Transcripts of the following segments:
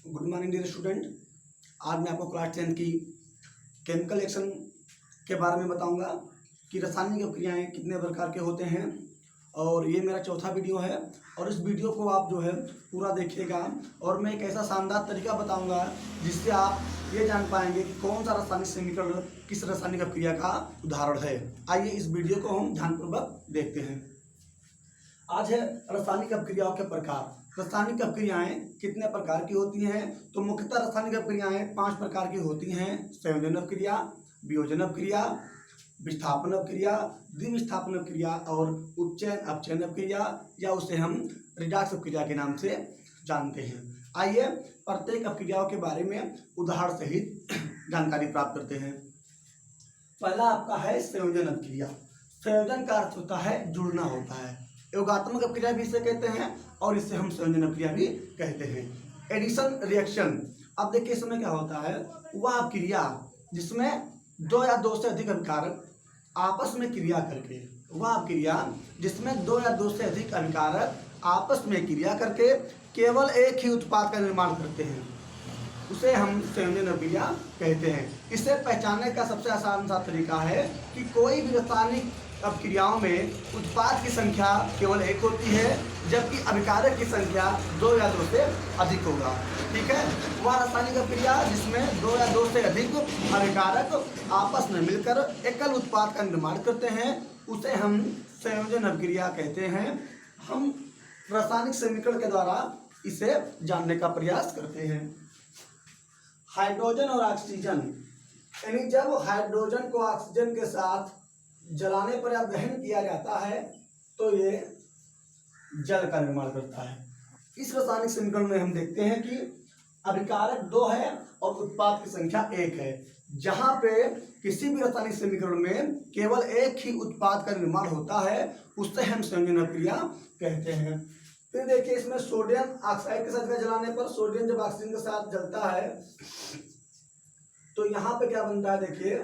Good morning dear student. आज मैं आपको क्लास 10 की केमिकल रिएक्शन के बारे में बताऊंगा कि रासायनिक अभिक्रियाएं कितने प्रकार के होते हैं। और ये मेरा चौथा वीडियो है और इस वीडियो को आप जो है पूरा देखिएगा और मैं एक ऐसा शानदार तरीका बताऊंगा जिससे आप ये जान पाएंगे कि कौन सा रासायनिक समीकरण किस रासायनिक अभिक्रिया का उदाहरण है। आइए इस वीडियो को हम ध्यानपूर्वक देखते हैं। आज है रासायनिक अभिक्रियाओं के प्रकार। रासायनिक अभिक्रियाएं कितने प्रकार की होती हैं? तो मुख्यतः रासायनिक अभिक्रियाएं 5 प्रकार की होती हैं: संयोजन अभिक्रिया, वियोजन अभिक्रिया, विस्थापन अभिक्रिया, द्विविस्थापन अभिक्रिया और उपचयन अपचयन अभिक्रिया, या उसे हम रिडॉक्स अभिक्रिया के नाम से जानते हैं। आइए प्रत्येक अभिक्रियाओं के बारे में उदाहरण सहित जानकारी प्राप्त करते हैं। पहला आपका है संयोजन अभिक्रिया। संयोजन का अर्थ होता है जुड़ना होता है। योगात्मक अभिक्रिया भी इसे कहते हैं और इसे हम संयोजन अभिक्रिया भी कहते हैं। Addition reaction. अब देखिए इसमें क्या होता है, वह अभिक्रिया जिसमें 2 या 2 से अधिक अभिकारक आपस में क्रिया करके, वह अभिक्रिया जिसमें 2 या 2 से अधिक अभिकारक आपस में क्रिया करके केवल एक ही उत्पाद का निर्माण करते हैं, उसे हम संयोजन अभिक्रिया कहते हैं। इसे पहचानने का सबसे आसान सा तरीका है कि कोई भी रासायनिक अभिक्रियाओं में उत्पाद की संख्या केवल 1 होती है जबकि अभिकारक की संख्या 2 या 2 से अधिक होगा। ठीक है, वह रासायनिक अभिक्रिया जिसमें 2 या 2 से अधिक अभिकारक आपस में मिलकर एकल उत्पाद का निर्माण करते हैं उसे हम संयोजन अभिक्रिया कहते हैं। हम रासायनिक समीकरण के द्वारा इसे जानने का प्रयास करते हैं। हाइड्रोजन और ऑक्सीजन, यानी जब हाइड्रोजन को ऑक्सीजन के साथ जलाने पर या दहन किया जाता है तो ये जल का निर्माण करता है। इस रासायनिक समीकरण में हम देखते हैं कि अभिकारक 2 है और उत्पाद की संख्या 1 है। जहां पे किसी भी रासायनिक समीकरण में केवल एक ही उत्पाद का निर्माण होता है उससे हम संयोजन अभिक्रिया कहते हैं। फिर देखिए इसमें सोडियम ऑक्साइड के साथ जलाने पर सोडियम जब ऑक्सीजन के साथ जलता है तो यहाँ पे क्या बनता है, देखिए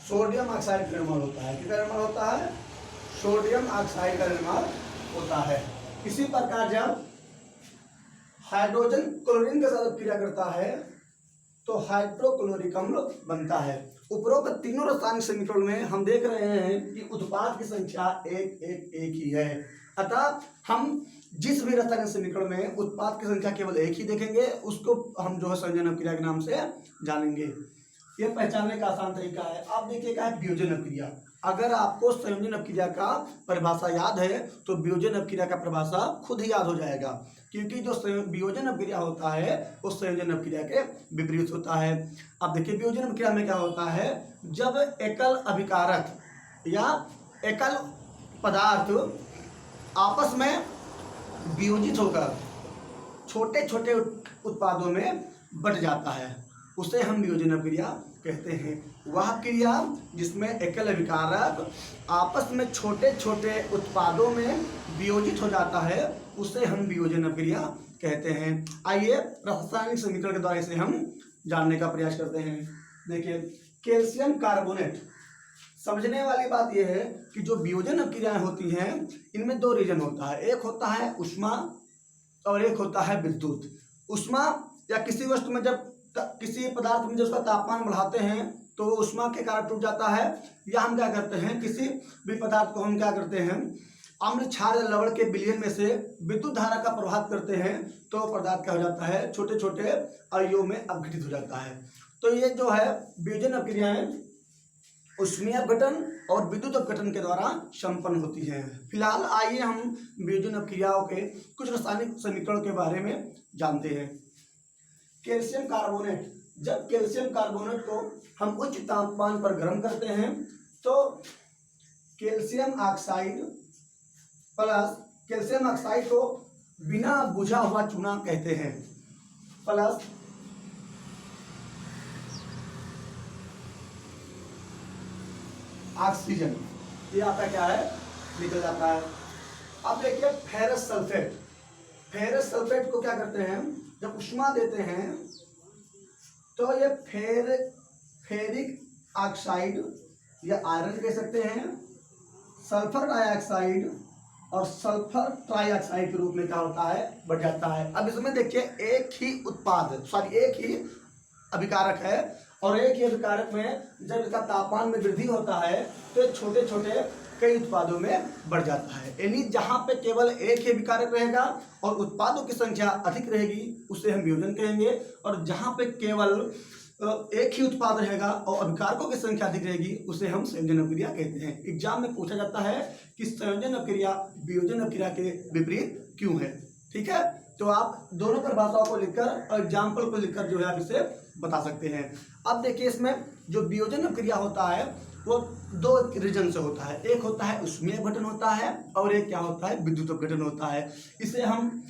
सोडियम ऑक्साइड का निर्माण होता है। किसका निर्माण होता है? सोडियम ऑक्साइड का निर्माण होता है। इसी प्रकार जब हाइड्रोजन क्लोरीन के साथ अभिक्रिया करता है तो हाइड्रोक्लोरिक अम्ल बनता है। उपरोक्त तीनों रासायनिक समीकरण में हम देख रहे हैं कि उत्पाद की संख्या एक ही है। अतः हम जिस भी रासायनिक समीकरण में उत्पाद की संख्या केवल 1 ही देखेंगे उसको हम जो है संयोजन अभिक्रिया के नाम से जानेंगे। ये पहचानने का आसान तरीका है। आप देखिए क्या है वियोजन अभिक्रिया। अगर आपको संयोजन अभिक्रिया का परिभाषा याद है तो वियोजन अभिक्रिया का परिभाषा खुद ही याद हो जाएगा, क्योंकि जो वियोजन अभिक्रिया होता है वो संयोजन अभिक्रिया के विपरीत होता है। अब देखिए वियोजन अभिक्रिया में क्या होता है, जब एकल अभिकारक या एकल पदार्थ आपस में वियोजित होकर छोटे छोटे उत्पादों में बट जाता है उसे हम वियोजन अभिक्रिया कहते हैं। वह क्रिया जिसमें एकल अभिकारक आपस में छोटे छोटे उत्पादों में वियोजित हो जाता है उसे हम वियोजन अभिक्रिया कहते हैं। आइए रासायनिक समीकरण के द्वारा इसे हम जानने का प्रयास करते हैं। देखिए कैल्शियम कार्बोनेट। समझने वाली बात यह है कि जो वियोजन अभिक्रियाएं होती हैं इनमें 2 रीजन होता है। एक होता है ऊष्मा और एक होता है विद्युत। ऊष्मा या किसी वस्तु में जब किसी पदार्थ में जब उसका तापमान बढ़ाते हैं तो ऊष्मा के कारण टूट जाता है, या हम क्या करते हैं किसी भी पदार्थ को हम क्या करते हैं अम्ल क्षार या लवण के विलयन में से विद्युत धारा का प्रभाव करते हैं तो पदार्थ क्या हो जाता है, छोटे छोटे अणुओं में अपघटित हो जाता है। तो ये जो है वियोजन अभिक्रियाएं ऊष्मीय अपघटन और विद्युत अपघटन के द्वारा संपन्न होती है। फिलहाल आइए हम वियोजन अभिक्रियाओं के कुछ रासायनिक समीकरणों के बारे में जानते हैं। Calcium carbonate. जब कैल्शियम कार्बोनेट को हम उच्च तापमान पर गर्म करते हैं तो calcium oxide plus calcium oxide को बिना बुझा हुआ चूना कहते हैं प्लस ऑक्सीजन, ये आपका क्या है निकल जाता है। अब देखिए फेरस सल्फेट। फेरस सल्फेट को क्या करते हैं, जब ऊष्मा देते हैं तो ये फेरिक ऑक्साइड या आयरन कह सकते हैं, सल्फर डाइऑक्साइड और सल्फर ट्राइऑक्साइड के रूप में क्या होता है, बढ़ जाता है। अब इसमें देखिए एक ही उत्पाद, सॉरी एक ही अभिकारक है, और एक ही अभिकारक में जब इसका तापमान में वृद्धि होता है तो छोटे छोटे कई उत्पादों में बढ़ जाता है। यानी जहाँ पे केवल एक ही अभिकारक रहेगा और उत्पादों की संख्या अधिक रहेगी उसे हम वियोजन कहेंगे, और जहाँ पे केवल एक ही उत्पाद रहेगा और अभिकारकों की संख्या अधिक रहेगी उसे हम संयोजन अपक्रिया कहते हैं। एग्जाम में पूछा जाता है कि संयोजन अपक्रिया वियोजन अपक्रिया के विपरीत क्यों है। ठीक है, तो आप दोनों परिभाषाओं को लिखकर और एग्जाम्पल को लिखकर जो है आप इसे बता सकते हैं। अब देखिए इसमें जो वियोजन अपक्रिया होता है वो दो रीजन से होता है, एक होता है ऊष्मीय अपघटन होता है और एक क्या होता है, विद्युत अपघटन होता है। इसे हम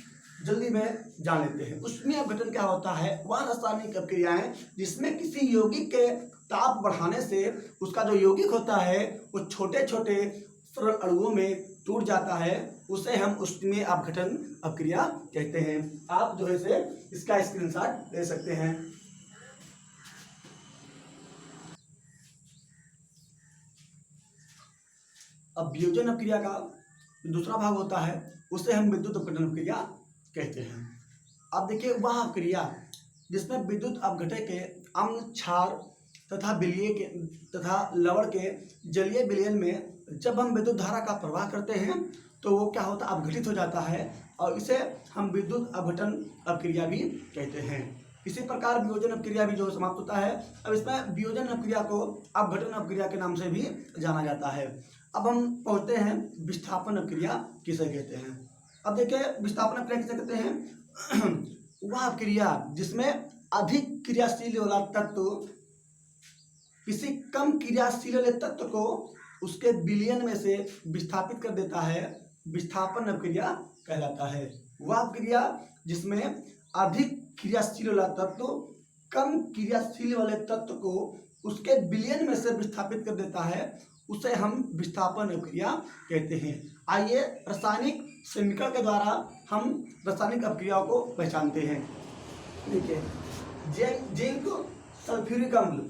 जल्दी में जान लेते हैं। ऊष्मीय अपघटन क्या होता है, वह रासायनिक अपक्रियाएं जिसमें किसी यौगिक के ताप बढ़ाने से उसका जो यौगिक होता है वो छोटे छोटे सरल अणुओं में टूट जाता है, उसे हम ऊष्मीय अपघटन अपक्रिया कहते हैं। आप जो है से इसका स्क्रीनशॉट ले सकते हैं। अब वियोजन अपक्रिया का दूसरा भाग होता है उसे हम विद्युत अपघटन अपक्रिया कहते हैं। अब देखिए वह अपक्रिया जिसमें विद्युत अपघटक के अम्ल, क्षार तथा विलयन के तथा लवण के जलीय विलयन में जब हम विद्युत धारा का प्रवाह करते हैं तो वो क्या होता है, अपघटित हो जाता है, और इसे हम विद्युत अपघटन अपक्रिया भी कहते हैं। इसी प्रकार वियोजन अपक्रिया भी जो समाप्त होता है। अब इसमें वियोजन अपक्रिया को अपघटन अपक्रिया के नाम से भी जाना जाता है। अब हम पहुंचते हैं विस्थापन अपक्रिया किसे कहते हैं। अब देखिए विस्थापन अपक्रिया किसे कहते हैं, वह अपक्रिया जिसमें अधिक क्रियाशील वाला तत्व किसी कम क्रियाशील वाले तत्व को उसके विलयन में से विस्थापित कर देता है, विस्थापन अपक्रिया कहलाता है। वह अपक्रिया जिसमें अधिक क्रियाशील वाला तत्व कम क्रियाशील वाले तत्व को उसके विलयन में से विस्थापित कर देता है, उसे हम विस्थापन अपक्रिया कहते हैं। आइए रासायनिक समीकरण के द्वारा हम रासायनिक अपक्रियाओं को पहचानते हैं। देखिए जिंक सल्फ्यूरिक अम्ल,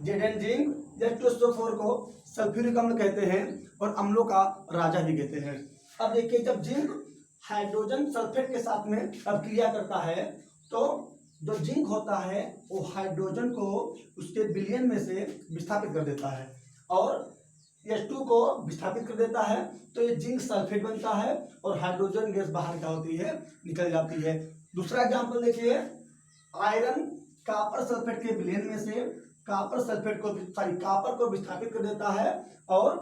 जेडेन जिंक Z2SO4 को सल्फ्यूरिक अम्ल कहते हैं और अम्लों का राजा भी कहते हैं। अब देखिए जब जिंक हाइड्रोजन सल्फेट के साथ में अपक्रिया करता है तो जो जिंक होता है वो हाइड्रोजन को उसके विलयन में से विस्थापित कर देता है और H2 को विस्थापित कर देता है, तो ये जिंक सल्फेट बनता है और हाइड्रोजन गैस बाहर क्या होती है, निकल जाती है। दूसरा एग्जांपल देखिए, आयरन कापर सल्फेट के विलयन में से कापर को विस्थापित कर देता है और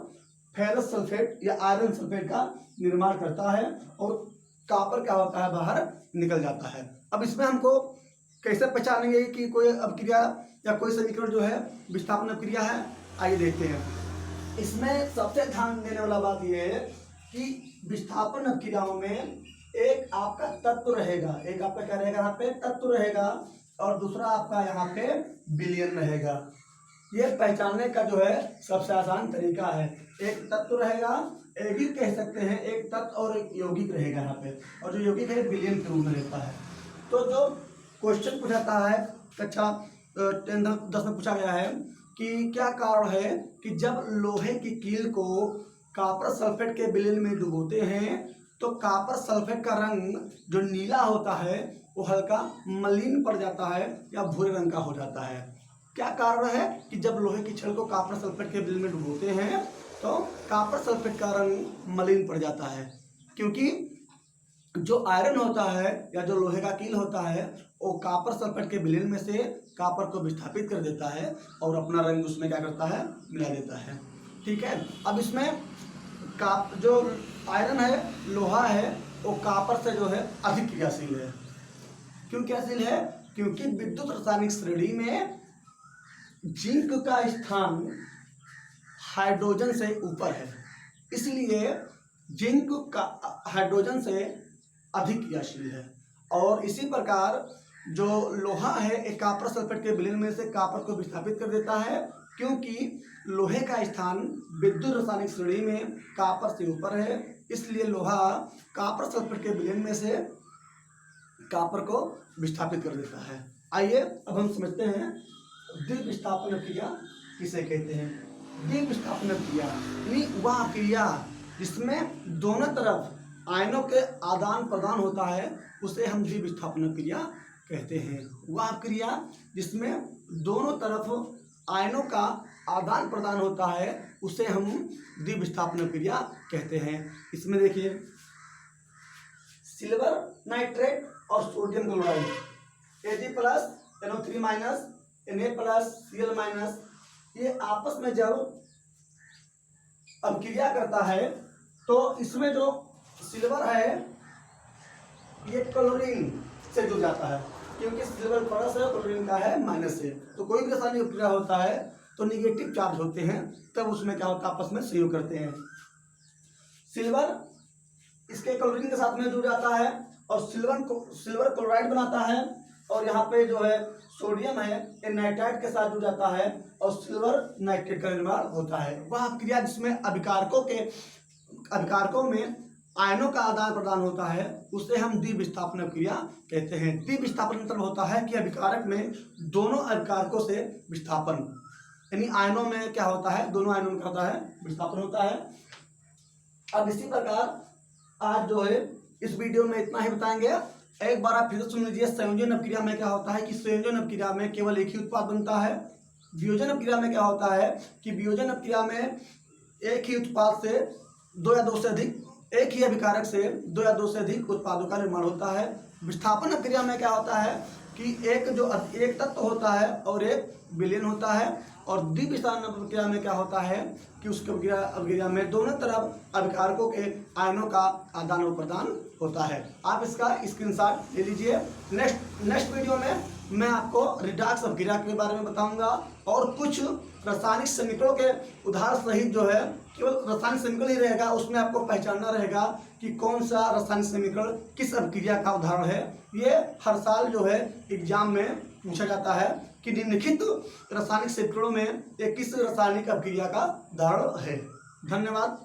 फेरस सल्फेट या आयरन सल्फेट का निर्माण करता है और कापर क्या होता है, बाहर निकल जाता है। अब इसमें हमको कैसे पहचानेंगे कि कोई अपक्रिया या कोई समीकरण जो है विस्थापन अपक्रिया है, आइए देखते हैं। इसमें सबसे ध्यान देने वाला बात यह है कि विस्थापन अपक्रियाओं में एक आपका तत्व रहेगा, एक आपका क्या रहेगा, यहाँ पे तत्व रहेगा और दूसरा आपका यहाँ पे विलयन रहेगा। ये पहचानने का जो है सबसे आसान तरीका है। एक तत्व रहेगा, यौगिक कह सकते हैं, एक तत्व और एक यौगिक रहेगा यहाँ पे, और जो यौगिक है विलयन के रूप में रहता है। तो जो क्वेश्चन पूछाता है कक्षा 10 में पूछा गया है कि क्या कारण है कि जब लोहे की कील को कॉपर सल्फेट के विलयन में डुबोते हैं तो कॉपर सल्फेट का रंग जो नीला होता है वो हल्का मलिन पड़ जाता है या भूरे रंग का हो जाता है। क्या कारण है कि जब लोहे की छड़ को कॉपर सल्फेट के विलयन में डुबोते हैं तो कॉपर सल्फेट का रंग मलिन पड़ जाता है, क्योंकि जो आयरन होता है या जो लोहे का कील होता है वो कॉपर सल्फेट के विलयन में से कॉपर को विस्थापित कर देता है और अपना रंग उसमें क्या करता है, मिला देता है। ठीक है, अब इसमें जो आयरन है, लोहा है, वो कॉपर से जो है अधिक क्रियाशील है। क्यों क्रियाशील है? क्योंकि विद्युत रासायनिक श्रेणी में जिंक का स्थान हाइड्रोजन से ऊपर है, इसलिए जिंक का हाइड्रोजन से अधिक क्रियाशील है। और इसी प्रकार जो लोहा है एक कॉपर सल्फेट के विलयन में से कॉपर को विस्थापित कर देता है, क्योंकि लोहे का स्थान विद्युत रासायनिक श्रेणी में कॉपर से ऊपर है, इसलिए लोहा कॉपर सल्फेट के विलयन में से कॉपर को विस्थापित कर देता है। आइए अब हम समझते हैं द्विविस्थापन अपक्रिया किसे कहते हैं। द्विविस्थापन क्रिया, यानी वह क्रिया जिसमें दोनों तरफ आयनों के आदान प्रदान होता है उसे हम द्विविस्थापन क्रिया कहते हैं। वह क्रिया जिसमें दोनों तरफ आयनों का आदान प्रदान होता है उसे हम द्विविस्थापन क्रिया कहते हैं। इसमें देखिए सिल्वर नाइट्रेट और sodium chloride Ag plus NO3 minus Na plus Cl minus, ये आपस में जब अभिक्रिया करता है तो इसमें जो सिल्वर है ये क्लोरीन से जुड़ जाता है, क्योंकि सिल्वर प्लस है क्लोरीन का है माइनस है। तो कोई भी रासायनिक अभिक्रिया होता है तो निगेटिव चार्ज होते हैं, तब उसमें क्या होता है आपस में सहयोग करते हैं। सिल्वर इसके क्लोरीन के साथ में जुड़ जाता है और सिल्वर क्लोराइड बनाता है, और यहाँ पे जो है सोडियम है ये नाइट्राइड के साथ जुड़ जाता है और सिल्वर नाइट्रेट का निर्माण होता है। वह क्रिया जिसमें अभिकारकों में आयनों का आदान प्रदान होता है उसे हम द्विविस्थापन क्रिया कहते हैं। द्विविस्थापन मतलब होता है कि अभिकारक में दोनों अभिकारकों से विस्थापन, यानी आयनों में क्या होता है, दोनों आयनों में क्या होता है, विस्थापन होता है। अब इसी प्रकार आज जो है इस वीडियो में इतना ही बताएंगे। एक बार आप फिर से सुन लीजिए, संयोजन अपक्रिया में क्या होता है कि संयोजन अपक्रिया में केवल एक ही उत्पाद बनता है। वियोजन अपक्रिया में क्या होता है कि वियोजन अपक्रिया में एक ही उत्पाद से दो या दो से अधिक, एक ही अभिकारक से दो या दो से अधिक उत्पादों का निर्माण होता है। विस्थापन अपक्रिया में क्या होता है कि एक तत्व होता है और एक विलयन होता है। और द्विविस्थापन अपक्रिया में क्या होता है कि उसके अपक्रिया में दोनों तरफ अभिकारकों के आयनों का आदान प्रदान होता है। आप इसका स्क्रीनशॉट ले लीजिए। नेक्स्ट वीडियो में मैं आपको रिडॉक्स अपक्रिया के बारे में बताऊंगा और कुछ रासायनिक समीकरणों के उदाहरण सहित जो है केवल रासायनिक समीकरण ही रहेगा, उसमें आपको पहचानना रहेगा कि कौन सा रासायनिक समीकरण किस अपक्रिया का उदाहरण है। ये हर साल जो है एग्जाम में पूछा जाता है कि निम्नलिखित रासायनिक समीकरणों में एक किस रासायनिक अपक्रिया का उदाहरण है। धन्यवाद।